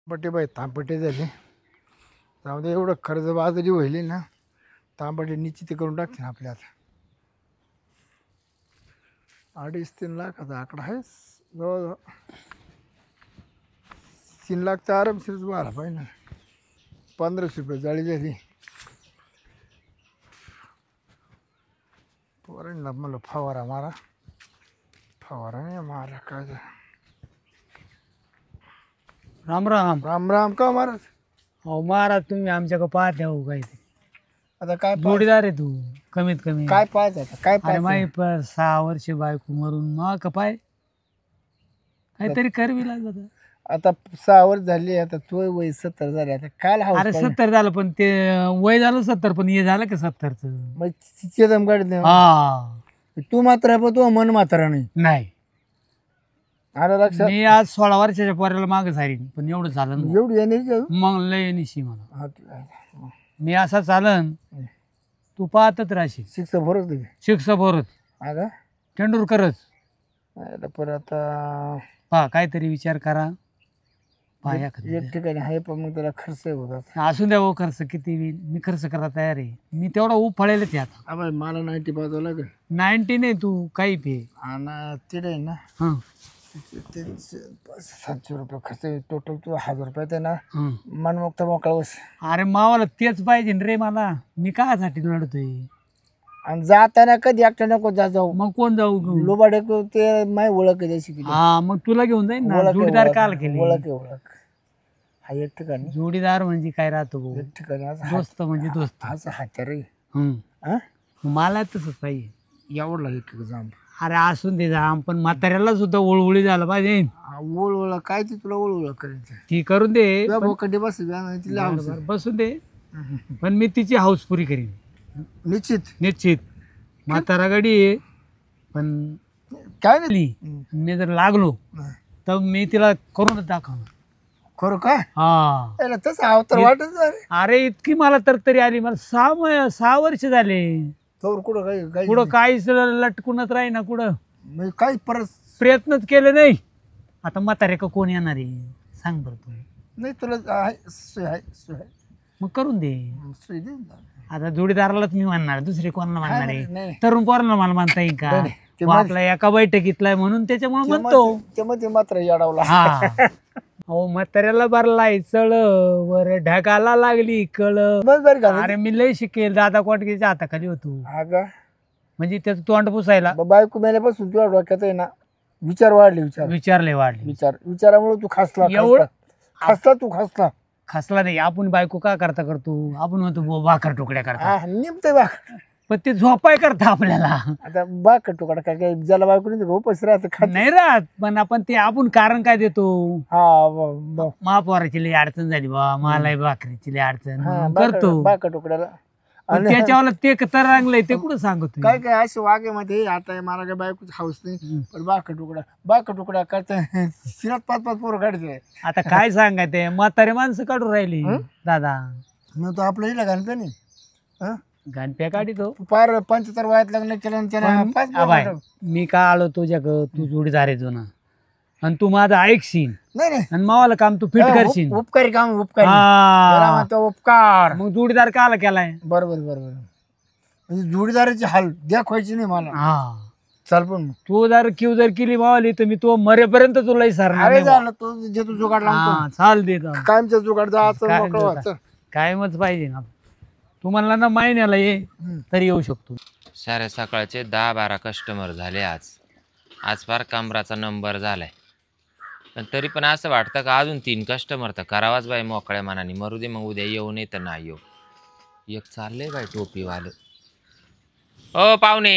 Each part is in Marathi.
तांबटे बाई तांबटे झाले. जाऊ दे, एवढं कर्ज बाजारी व्हायली ना, तांबटे निश्चित करून टाकते ना आपल्या आता. 2.5-3 लाखाचा आकडा आहे जवळजवळ. 3 लाख तर आरामशीरच व्हायला पाहिजे ना. 1500 रुपये जाळी झाली. पोरांना मला फवारा मारा, फवारा नाही मारा काय झालं. राम राम. राम राम का महाराज? अहो महाराज, तुम्ही आमच्याकडे पाहते हो काय ते आता काय जोडीदार आहे तू कमीत कमी. काय पाहायचं आता काय अरे पाहायचं? माही 6 वर्ष बायको मरून मग का पाय काहीतरी करवी लागत. आता 6 वर्ष झाली. आता तो वय 70 झाले. आता काय अरे 70 झालं पण ते वय झालं 70 पण हे झालं का 70च. मग तिचे दम काढत नाही. हा तू मात्र पण तू मन मात्र नाही. नाही. आलं लक्षात? मी आज 16 वर्षाच्या पोराला मागे सारीन पण एवढं झालं ना. एवढी येणे मग लय निशी मला मी असा चालन तू पाहतच राहशील. शिक्षा भरच दे. शिक्षा बोरत अगं तेंडुलकरच पण आता पहा काहीतरी विचार करा. पाया एक ठिकाणी आहे पण मग त्याला खर्च होतात. असून द्या. खर्च किती होईल मी खर्च करा तयार आहे. मी तेवढा ऊप फळेल ते आता. आम्हाला मला 90 पाजावं लागेल. 90 नाही तू काही पे. आणि तिथे आहे ना हं, 700 रुपये खर्च टोटल. तू 1000 रुपये आहे ना हं. मनमुक्त मोकळा बस. अरे मावाला तेच पाहिजे न रे मला. मी कासाठी लढतोय. आणि जाताना कधी एकटा नको जाऊ. मग कोण जाऊ घेऊन? लोबाडे ते माय ओळख आहे जशी किती. हा मग तुला घेऊन जाईन ना. जोडीदार काल केली. ओळख हा एक ठिकाणी. जोडीदार म्हणजे काय राहतो भाऊ? एक ठिकाणी असं दोस्त म्हणजे दोस्त. असं हत्यार आहे. हं. हा? मला तसंच पाहिजे. एवढला एक जाम. अरे असून दे जाम पण म्हाताऱ्याला सुद्धा ओळवळी झालं पाहिजे. ओळवळ काय ती तुला ओळवळ करायचं? ती करून दे. बोकंडी बस तिला हाऊस. बसून दे पण मी तिची हाऊस पुरी करीन निश्चित. निश्चित. म्हातारा गाडी आहे पण काय नाही आली मी जर लागलो तर मी तिला करूनच दाखवणार. खरं काय? हा. त्याला तसं अवतार वाटत अरे. अरे इतकी मला तरतरी आली. मला 6 वर्ष झाले. तर कुठं काही कुठं काहीच लटकूनच राही ना. कुठं म्हणजे काही परत प्रयत्नच केले नाही. आता म्हातारे का कोण येणार आहे सांग बरं तू. नाही तुला आहे सोय आहे सोय आहे. मग करून दे. सोय दे. आता जोडीदारालाच मी म्हणणार दुसरे कोणाला म्हणणार नाही, आहे? नाही. तरुण पोरांना मला म्हणता येईल का? नाही, ते तो आपला एका बैठकीतला आहे म्हणून त्याच्यामुळे म्हणतो. ते मध्ये मात्र याडावला. हा. हो म्हाताऱ्याला भरलाय चळ वर ढगाला लागली कळ. बस बरं का? अरे मी लय शिकेल. दादा कोटकेच्या हाताखाली होतो हा का? म्हणजे त्याचं तोंड पुसायला. बायको मेल्यापासून तुझ्या डोक्यात आहे ना विचार वाढले. विचारले वाढले. विचारामुळे तू खसला. एवढं तू खसला. खसला नाही. आपण बायको का करतो? आपण म्हणतो भाकर तुकड्या करता निमते बाक. पण ते झोपाय करता आपल्याला. आता बाक तुकडा काय ज्याला बायको नाही उपास राहत नाही राहत पण आपण ते आपण कारण काय देतो? हा महापौराची लई अडचण झाली बा मला भाकरीची लई अडचण म्हणून करतो. बाक तुकड्याला पण त्याच्यावर ते तर रांगलंय ते कुठं सांगतो? काय काय असे वागे मध्ये आता मला काय बायकोच हाऊस नाही पण बाक तुकडा करता शिरात 5-5 पोरं काढते. आता काय सांगायचे म्हातारे माणसं काढून राहिली दादा. मग तो आपलं हिला घालतो नाही गणप्या काढितो. फार 75 वयात लग्न केलं आणि त्याला 5 बाय मी का आलो तुझ्याकडं? तू जोडीदार आहे जुना आणि तू माझं ऐकशील नाही आणि मावाला काम तू फिट करशील. उपकारी काम उपकारी. हा. उपकार. मग जोडीदार का आला केलाय? बरोबर म्हणजे जोडीदाराची हाल दाखवायची नाही मला. हा चाल पण तू जर केली मावाली तर मी तो मरेपर्यंत तुला सरणार अरे नाही. झालं तो जे तू जुगाड लावतो हा, चाल दे कायमचा जुगाड जायचं. कायमच पाहिजे ना. तू म्हणला ना महिन्याला ये तरी येऊ शकतो. साऱ्या सकाळचे 10-12 कस्टमर झाले आज फार कामराचा नंबर झालाय. पण तरी पण असं वाटतं का अजून 3 कस्टमर तर करावाच बाई मोकळ्या मनाने. मरू दे मग उद्या येऊ नाही तर नाही येऊ. एक चाललंय बाई टोपीवालं. ओ पाहुणे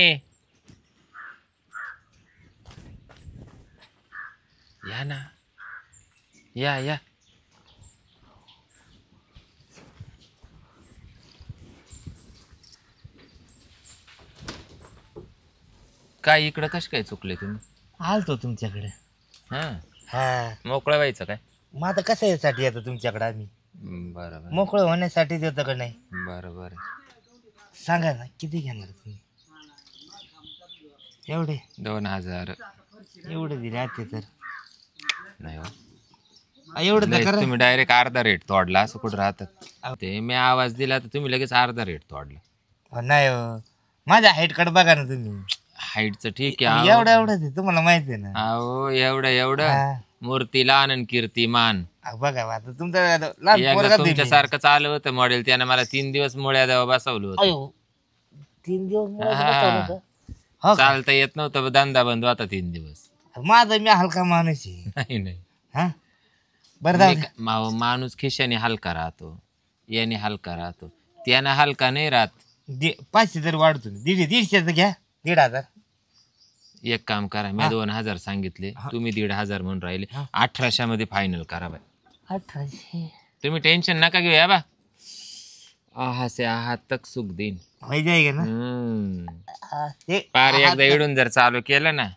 या ना या. काय इकडं कश काय चुकले तुम्ही? आलतो तुमच्याकडे. हा हा मोकळं व्हायचं काय? मग आता कशासाठी येतो तुमच्याकडे आम्ही? बरोबर मोकळं होण्यासाठी देतो का नाही? बरोबर. सांगा ना किती घेणार तुम्ही? एवढे 2000 एवढे दिले आता तर नाही हो. एवढं तर करा. तुम्ही डायरेक्ट अर्धा रेट तोडला असं कुठं राहतात ते मी आवाज दिला तर तुम्ही लगेच अर्धा रेट तोडला नाही हो, माझ्या हाईट कडे बघा ना तुम्ही. हाईटचं ठीक आहे एवढं एवढं ते तुम्हाला माहिती आहे ना. अहो एवढं एवढं हा. मूर्ती लहान आणि कीर्तिमान बघा आता तुमचं लहान एकदा पोरगा तुम्ही. तुमच्यासारखं चालू होतं मॉडेल त्यानं मला 3 दिवस मुळ्या देवा बसवलं होतं अयो, 3 दिवस मुलाचं हा. बसवलं होतं? हो का? चालता येत नव्हतं धंदा बंद होता 3 दिवस माझा मी हलका माणूस आहे. नाही नाही हा बरं जाऊ द्या. माणूस खिशाने हलका राहतो याने हलका राहतो त्यानं हलका नाही राहत 500 जरी वाढतो 150 घ्या 1,500. एक काम करा मी 2,000 सांगितले तुम्ही 1,500 म्हणून राहिले 1800 मध्ये फायनल करा बाय 1800 तुम्ही टेन्शन नका घेऊ या बा आहा से आहात तक सुख देईन होई जाईल ना. पार एकदा इडून जर चालू केलं ना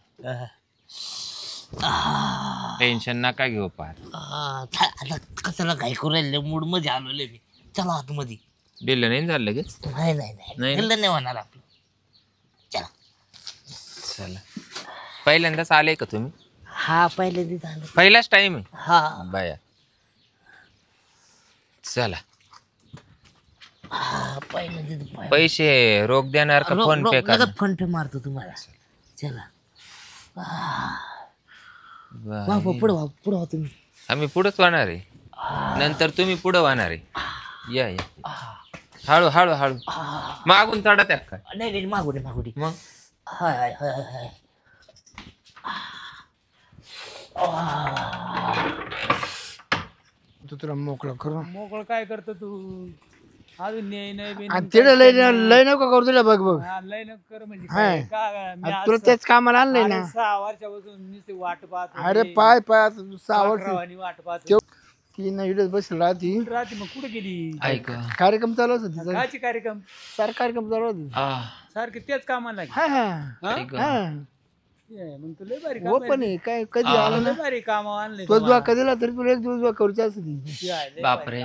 टेन्शन नका घेऊ पार आता कशाला घाई करू राहिले मूड मध्ये आलोले मी. चला आतमध्ये. दिलं नाही झालं लगेच नाही नाही नाही नाही. दिलं नाही होणार आपलं. चला. चला पहिल्यांदाच आले का तुम्ही हा पहिले तिथं आलो. पहिलाच टाइम आहे हा बाया चला हा पहिले तिथं पैसे रोख देणार का फोन पे का फोन पे मारतो तुम्हाला. चला बरं. पुढं पुढं तुम्ही. आम्ही पुढंच वाहणार आहे नंतर तुम्ही पुढं वाहणार आहे या या हळू हळू हळू मागून चढा त्या काय नाही नाही मागू दे मागू दे. मग हाय हाय हाय हाय. तू तुला मोकळा करू मोकळं काय करतो तू अजून न्याय नाही बी आणि तिकडे लय नको करू तुला बघ बघ हा, लय नको कर म्हणजे हाय. काय मी आणि तुला तेच कामाला आणलंय ना 6 वर्षापासून नुसती वाट पाहत अरे पाय पाय आता तू 6 वर्ष वाटरावानी वाट पाहत तेव- ती ना इकडे बसली राहती राहते मग कुठे गेली ऐक कार्यक्रम चालू होता तिचा कायचे कार्यक्रम सारखा कार्यक्रम चालू होता सारखे तेच कामाला हा हा ऐक हा मग तू लय भारी हो काम पण आहे काय कधी हा. आलं ना लय भारी काम आणले तो जुआ कधी दिला तरी तुला एक दिवस जुआ करूची असते बापरे.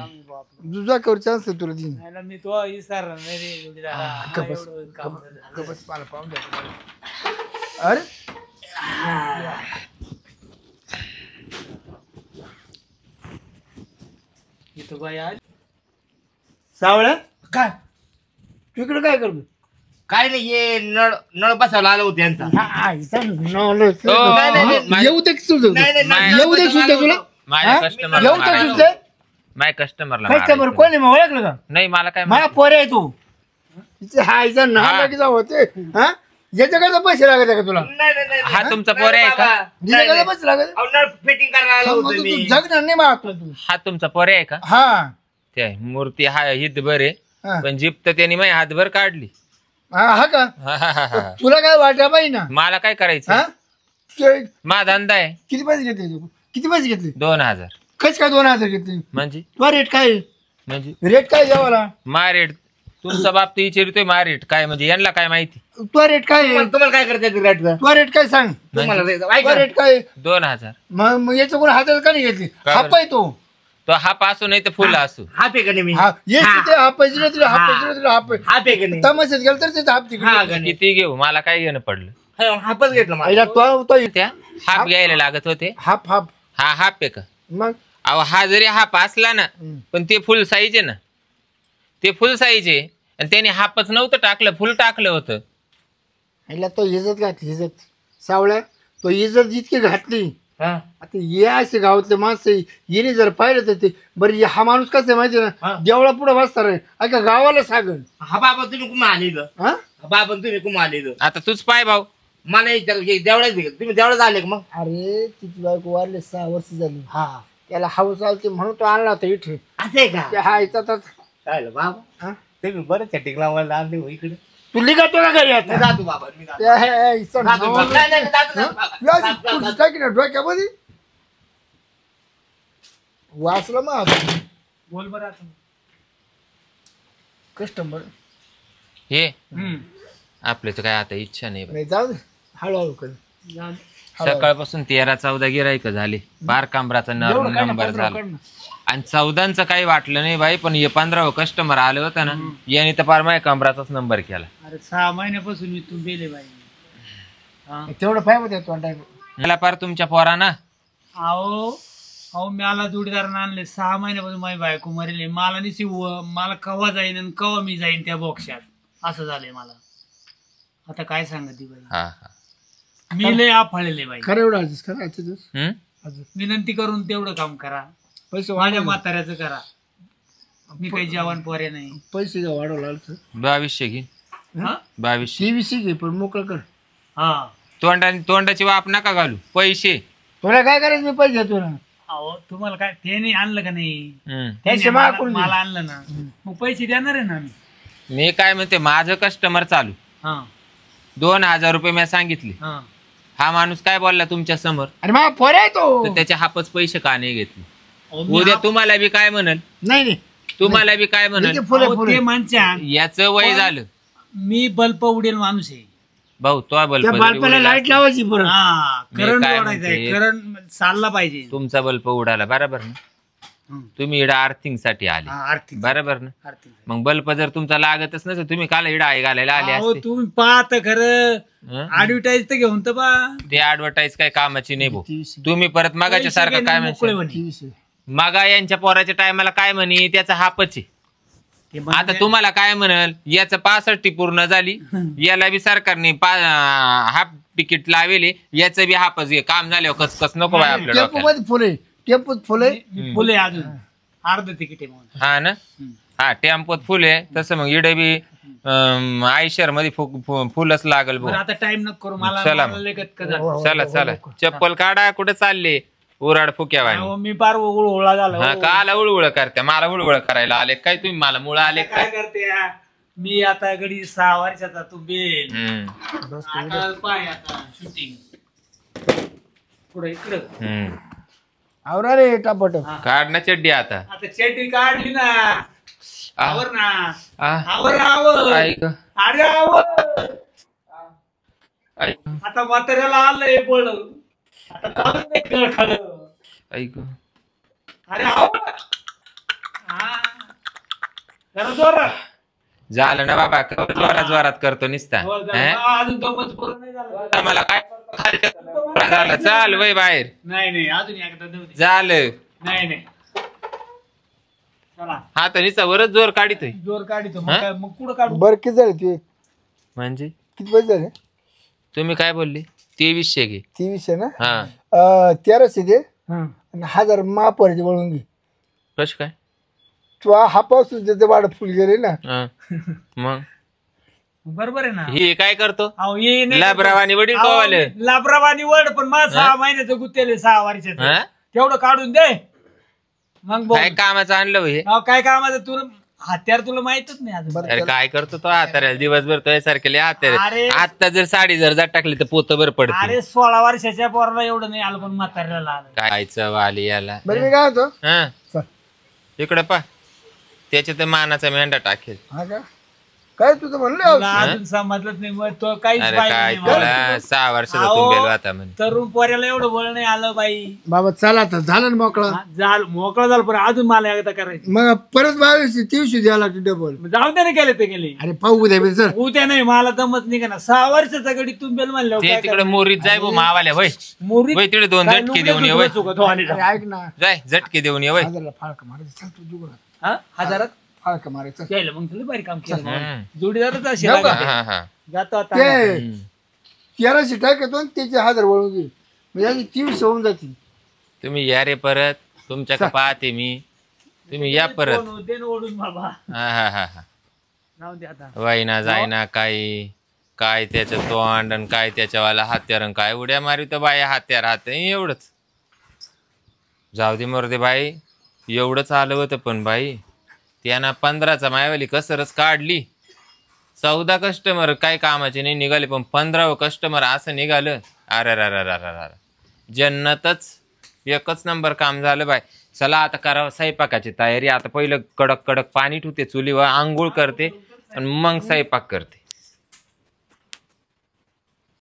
जुआ करूची असते तुला ती मी तो विसरला नाही रे जोडीदार. हा, गबस, एवढं काम झालं. बस मला पाहून द्या अरे इथं बाई आली. सावळ्या काय तू इकडे काय करतो काय नाही हे नळ नळ बसवला आला होता यांचा. येऊ दे सुद्धा नाही, नाही, येऊ दे सुद्धा तुला माझ्या येऊ दे सुद्धा माझ्या कस्टमरला कस्टमर कोण आहे मग ओळखलं का नाही मला काय मला पोरे आहे तू तिचे हायचा नाकीचा होते हा याच्याकडे पैसे लागत का तुला नाही, नाही, नाही, हा नाही. तुमचा नाही, पोरे आहे का बाबा. नाही, याच्याकडे नाही. पैसे लागत अहो, नळ फिटिंग करायला आलो होतो तू मी. जगणार नाही मागतो तू हा तुमचा पोरे आहे का हा ते आहे. मूर्ती हा हितभर आहे हा. पण जीप तर त्यांनी माझ्या हातभर काढली हा का हा, हा, हा, हा. तुला काय वाटा पाहिजे ना मला काय करायचं हा के- मा धंदा आहे किती पैसे घेतले तू किती पैसे घेतले 2,000 कस काय 2,000 घेतले म्हणजे तुला रेट काय म्हणजे रेट काय जेवाला मा रेट तुमचा बाप तर विचारतोय मा रेट काय म्हणजे यांना काय माहिती तुला रेट काय तुम्हाला काय करता येतं रेटचं? तुला रेट काय सांग तुम्हाला तुला ऐका. रेट काय 2,000 मग याचं कोण हातात का नाही घेतली का हा बरं? पाय तो तो हाफ असू नाही तर फुल असू हा पे का नाही मी हा ये तिथे हा पैसे नाही तुला हा हा. पैसे नाही तुला हा पैसे हा पे का नाही तमाशात गेलं तर तिथे हाप हा तिकडे का नाही किती घेऊ मला काय घेणं पडलं हा, हापच घेतला मला. आईला तो त्या हाफ घ्यायला लागत होते हाप हाप हा हाफ आहे का मग अहो हा जरी हाफ असला ना पण ते फुल साईज आहे ना ते फुल साईज आहे आणि त्याने हाफच नव्हतं टाकलं फुल टाकलं होतं आईला तो इज्जत घातली इज्जत सावळ्या तो इज्जत जितकी घातली हा. आता ये असे गावातले माणसं येणे जर पाहिलं तर ते बरं हा माणूस कसं आहे माहिती आहे हा. ना देवळा पुढे बसणार आहे अख्या गावाला सांगल हा बाबा तुम्ही कुठून आले इथं? हा हा बाबा तुम्ही कुठून आले इथं? आता तूच पाय भाऊ मला देवळाच तुम्ही देवळात आले का मग अरे तिची बायको वारले 6 वर्ष झाली हा त्याला हाऊस चालते म्हणून तो आणला होता इथे असं आहे का ते हा येतात काय रे बाबा हा? तुम्ही बरं सेटिंग लावायला आणले हो इकडे तू लिगातो का घरी आता मी जातो बाबा मी जातो. त्या हे- हे इथं जातो बाबा. नाव- नाही, नाही, जातो, जातो बाबा. या जातो, जातो, खुर्ची जातो. टाकी ना डोक्यामध्ये वाचलं मग आता बोल बरं आता. कस्टमर हे हम्म. आपल्या तर काय आता इच्छा नाही बाई. नाही जाऊ दे हळूहळू कर जाऊ दे. सकाळपासून 13-14 गिरायक झाली बार कांबराचा एवढं काय ना, नंबर 15 झाला कर ना. आणि 14चं काही वाटलं नाही बाई पण हे 15 कस्टमर आले होते ना याने तर फार माझ्या कांबराचाच नंबर केला अरे 6 महिन्यापासून मी तू गेले बाई हा. तेवढं पाहिजे होतं तो टाइम मला फार तुमच्या पोराना अहो अहो मला जोडीदारानं आणले 6 महिन्यापासून माझी बायको मरेली. मला निशी मला कवा जाईन आणि कवा मी जाईन त्या बॉक्सात असं झालंय मला. आता काय सांगते बाई, हा हा मी लय आफळलेले बाई. खरं एवढं आजच खरं आजचे दिवस हम्म? विनंती करून तेवढं काम करा, पैसे माझ्या म्हाताऱ्याचं करा. मी काही जवान पोरे नाही. पैसे घ्या वाढवला 2200 घे. हा 2200. 23 घे पण मोकळं कर. हा तोंडाची वाप नका घालू. पैसे तुला काय करायचं मी पैसे देतो ना. अहो तुम्हाला काय त्याने आणलं का नाही? हम्म. त्याचे त्याने मला मला कोण मला आणलं ना, मग पैसे देणार आहे ना मी. मी काय म्हणते, माझं कस्टमर चालू हा 2000 रुपये मी सांगितले. हा हा माणूस काय बोलला तुमच्या समोर, अरे मला फोन आहे तो. तर त्याचे हापच पैसे का नाही घेतले? अहो, मी उद्या तुम्हाला बी काय म्हणल, नाही नाही तुम्हाला बी काय म्हणल, ते फुले अहो, फुले ते माणच्या याचं वय झालं. मी बल्ब उडेल माणूस आहे. भाऊ तो त्या बल्ब बालपाला लाईट लावायची परत. हा मी करंट काय ओढायचा आहे, म्हणते? करंट चालला पाहिजे. तुमचा बल्ब उडाला बरोबर ना, हं. तुम्ही इडा अर्थिंग साठी आले हा, आर्थिक बरोबर ना. आर्थिक. मग बल्ब जर तुमचा लागतच नसेल, तुम्ही काल इडा आहे घालायला आले अहो असते. तुम्ही पाहत खरं हं? ऍडव्हर्टाईज तर घेऊन तर बा. ते ऍडव्हर्टाईज काय कामाची नाही भाऊ. 23 तुम्ही परत मगाच्या पैसे सारखं घेणं काय मोकळे म्हणशील, म्हणे. 23 मगा यांच्या पोराच्या टायमाला काय म्हणे, त्याचा हापच आहे. ते आता म्हणजे- तुम्हाला काय म्हणाल, याचं 65 पूर्ण झाली, याला बी सरकारने हाफ तिकीट लावेले, याचं बी हापच घे. काम झाल्यावर कस नको बाय आपल्या टेम्पो डोक्याला. मध्ये फुले टेम्पोत फुले. मी फुले अजून अर्ध तिकीट आहे म्हणून. हा ना, हा टेम्पोत फुल आहे तसं. मग इडे बी आयशर मध्ये फुलच लागल बरं भाऊ. आता टाइम नको करू मला. चला मला मग. लय गतका झालं. चला चला, चप्पल काढा, कुठे चालले उराड फुक्यावानी. अहो, मी पार ओळा झालो. हा काला उळवळ करते, मला उळवळ करायला आले काय तुम्ही, मला मुळ आले काय काय? करते या? मी आता गडी 6 वर्षाचा तू बेल. हम्म आता पाय आता शूटिंग पुढे इकडं. हम्म. आवरा रे टापट. हा. काढ ना चड्डी आता. आता चेटी काढली ना, आवर ना, आ, आवर आवर. ऐक अरे आवर. ऐक आता म्हाताऱ्याला आलंय बोल. आता चालू दे खळखळ. ऐक. अरे आवर. हा. जरा जोरात. झालं ना बाबा, जोरात जोरात करतो निसता. हो, जरा. हं? अजून गमत पूर्ण नाही झालं. मला काय झालं, चाल वय बाहेर नाही नाही अजून एकदा देऊ दे. झालं. नाही नाही चला हा तर निसता वरच जोर काढितोय जोर काढतो. हा? मग काय मग कुठं काढू? बरं किती झाले ते? म्हणजे. किती पैसे झाले? तुम्ही काय बोलले? 2300 घे. 23 ना. हा 1300 दे हं. आणि 1000 महापर्यंत वळून घे. कश काय? तू हा पाऊस त्याचे वाढ फुल गेले ना. हा. मग बरोबर आहे ना. हे काय करतो, अहो ये नाही. लाभरावानी वडील अहो, कवाले. लाभरावानी वड पण मला 6 महिन्याचं गुत्तेले 6 वर्षाचं हा? तेवढं काढून दे मग बोल. काय कामाचं आणलं हो हे? अहो, काय कामाचं तुला हत्यार तुला माहितच नाही अजून. अरे काय करतो तो हाताऱ्याला दिवसभर तो सारखे हातारे. अरे. आता जर साडी जर जात टाकली तर पोत बर पडते. अरे 16 वर्षाच्या पोराला एवढं नाही आलं पण म्हाताऱ्याला आलं. काय चवाली याला. बरं मी काय होतो. हा चल. इकडे पा, त्याच्या तर मानाचा मेंढा टाकेल. हा का काय तुझं म्हणलं तुला अजून समजलंच नाही मग तो काहीच अरे पाहिजे काय नाही मला. तुला 6 वर्षाचा अहो, तू गेलो आता म्हणे. तरुण पोऱ्याला एवढं बोल नाही आलं बाई. बाबा चला आता झालं ना मोकळा. झालं मोकळं झालं पण अजून मला एकदा करायचं. मग परत 2300 द्यावं लागतं डबल. जाऊन त्याने गेले ते गेले. अरे पाहू उद्या बी सर. उद्या नाही मला जमत नाही का ना. 6 वर्षाचा गडी तुंबेल म्हणलं ते तिकडे मोरीत जाय भाऊ मावाल्या होय. होय तिकडे 2 झटके देऊन ये वय. अरे ऐक ना. जाय झटके देऊन ये वय. 1000ला फाळक मारायचं. चल तू जुगडा हजारात फाळक मारायचं. यायला मग तुला भारी काम केलं. हम्म. जोडीदारच असेल जाऊ का? लागत. हा हा. जातो आता. ते हम्म. 1300 टाकतो आणि त्याचे 1000 वळून घे. म्हणजे 2300 होऊन जातील. तुम्ही या रे परत, तुमच्या पाहते मी. तुम्ही या परत. कोण होते ना ओढून बाबा. हा हा हा हा. जाऊ दे आता. वाईना जायना काही, काय त्याचं तोंड आणि काय त्याच्यावाला हत्यार आणि काय उड्या मारी तर बाई हत्यार हात एवढंच. जाऊ दे मरू दे बाई, एवढंच आलं होतं पण बाई त्यांना 15चा मायवाली कसरच काढली. 14 कस्टमर काय कामाचे नाही निघाले, पण 15वं कस्टमर असं निघालं. अरे जन्नतच. एकच नंबर काम झालं बाय. चला आता करावं स्वयंपाकाची तयारी. आता पहिलं कडक कडक पाणी ठेवते चुलीवर, आंघोळ करते आणि मग स्वयंपाक करते.